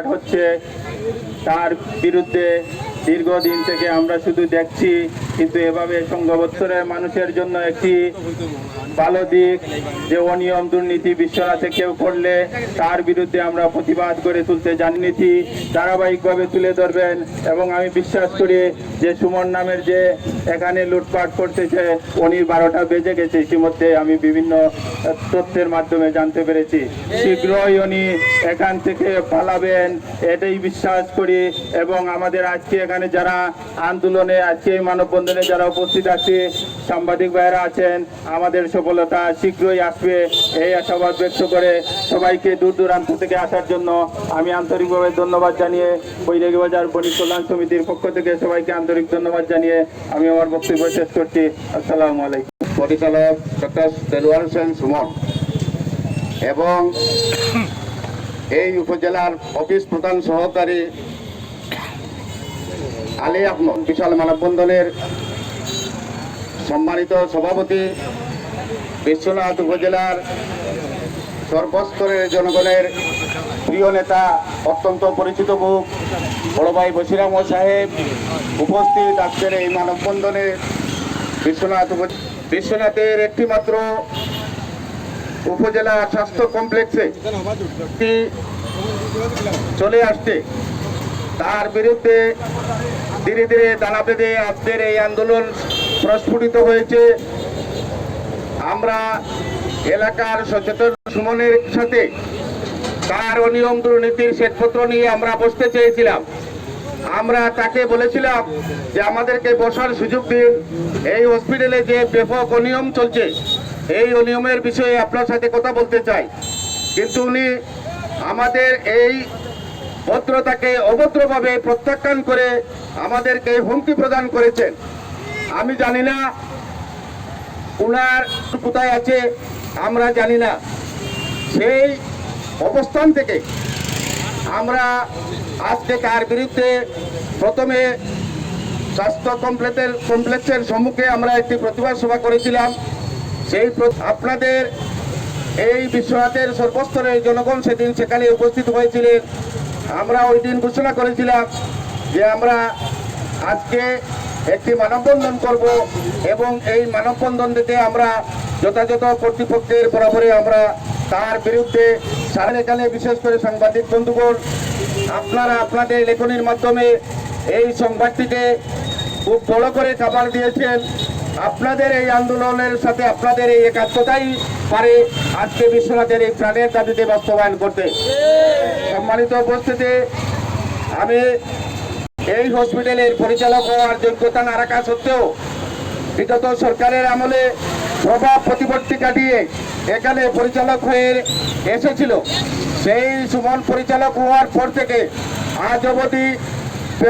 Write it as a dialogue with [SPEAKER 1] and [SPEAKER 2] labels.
[SPEAKER 1] লুটপাট হচ্ছে তার বিরুদ্ধে দীর্ঘদিন থেকে আমরা শুধু দেখছি, কিন্তু এভাবে সংঘবদ্ধের মানুষের জন্য একটি ভালো দিক যে অনিয়ম দুর্নীতি বিশ্বনাথে কেউ করলে তার বিরুদ্ধে আমরা প্রতিবাদ করে তুলতে জানিয়েছি, ধারাবাহিকভাবে তুলে ধরবেন। এবং আমি বিশ্বাস করি যে সুমন নামের যে এখানে লুটপাট করতেছে উনি 12টা বেজে গেছে ইতিমধ্যে, আমি বিভিন্ন তথ্যের মাধ্যমে জানতে পেরেছি। শীঘ্রই উনি এখান থেকে পালাবেন এটাই বিশ্বাস করি। এবং আমাদের আজকে এখানে যারা আন্দোলনে আজকে মানববন্ধনে যারা উপস্থিত আছে, সাংবাদিক ভাইয়েরা আছেন, আমাদের সফলতা শীঘ্রই আসবে এই আশাবাদ ব্যক্ত করে সবাইকে দূর দূরান্ত থেকে আসার জন্য আমি আন্তরিকভাবে ধন্যবাদ জানিয়ে বৈরাগী বাজার বণিক কল্যাণ সমিতির পক্ষ থেকে সবাইকে আন্তরিক ধন্যবাদ জানিয়ে আমি আমার বক্তব্য শেষ করছি। আসসালামু আলাইকুম।
[SPEAKER 2] পরিচালক ডক্টর দেলোয়ার হোসেন সুমন এবং এই উপজেলার অফিস প্রধান সহকারী আলী আহমদ, বিশাল মানববন্ধনের সম্মানিত সভাপতি, বিশ্বনাথ উপজেলার সর্বস্তরের জনগণের প্রিয় নেতা, অত্যন্ত পরিচিত মুখ বড় ভাই বশির আহমদ সাহেব, উপস্থিত আজকের এই মানববন্ধনে বিশ্বনাথের একটি মাত্র উপজেলা স্বাস্থ্য কমপ্লেক্সে চলে আসছে, তার বিরুদ্ধে ধীরে ধীরে দানা বেঁধে আজকের এই আন্দোলন প্রস্ফুটিত হয়েছে। আমরা এলাকার সচেতন সুমনের সাথে তার অনিয়ম দুর্নীতির শ্বেতপত্র নিয়ে আমরা বসতে চেয়েছিলাম। আমরা তাকে বলেছিলাম যে আমাদেরকে বসার সুযোগ দিন, এই হসপিটালে যে ব্যাপক অনিয়ম চলছে এই অনিয়মের বিষয়ে আপনার সাথে কথা বলতে চাই। কিন্তু উনি আমাদের এই ভদ্রতাকে অভদ্রভাবে প্রত্যাখ্যান করে আমাদেরকে হুমকি প্রদান করেছেন। আমি জানি না উনার কোথায় আছে, আমরা জানি না। সেই অবস্থান থেকে আমরা আজকে তার বিরুদ্ধে প্রথমে স্বাস্থ্য কমপ্লেক্সের সম্মুখে আমরা একটি প্রতিবাদ সভা করেছিলাম। সেই আপনাদের এই বিশ্বনাথের সর্বস্তরের জনগণ সেদিন সেখানে উপস্থিত হয়েছিলেন। আমরা ওই দিন ঘোষণা করেছিলাম যে আমরা আজকে একটি মানববন্ধন করব এবং এই মানববন্ধন থেকে আমরা যথাযথ কর্তৃপক্ষের বরাবরে আমরা তার বিরুদ্ধে সারা এখানে বিশেষ করে সাংবাদিক বন্ধুগণ আপনারা আপনাদের লেখনীর মাধ্যমে এই সংবাদটিকে খুব বড় করে খাবার দিয়েছেন। আপনাদের এই আন্দোলনের সাথে আপনাদের এই একাত্মতাই পারে আজকে বিশ্বনাথের এই প্রাণের দাবিতে বাস্তবায়ন করতে। সম্মানিত উপস্থিতি, আমি এই হসপিটালের পরিচালক হওয়ার যোগ্যতা না রাখা সত্ত্বেও বিগত সরকারের আমলে প্রভাব প্রতিপত্তি কাটিয়ে এখানে পরিচালক হয়ে এসেছিল। সেই সুমন পরিচালক হওয়ার পর থেকে আজ অবধি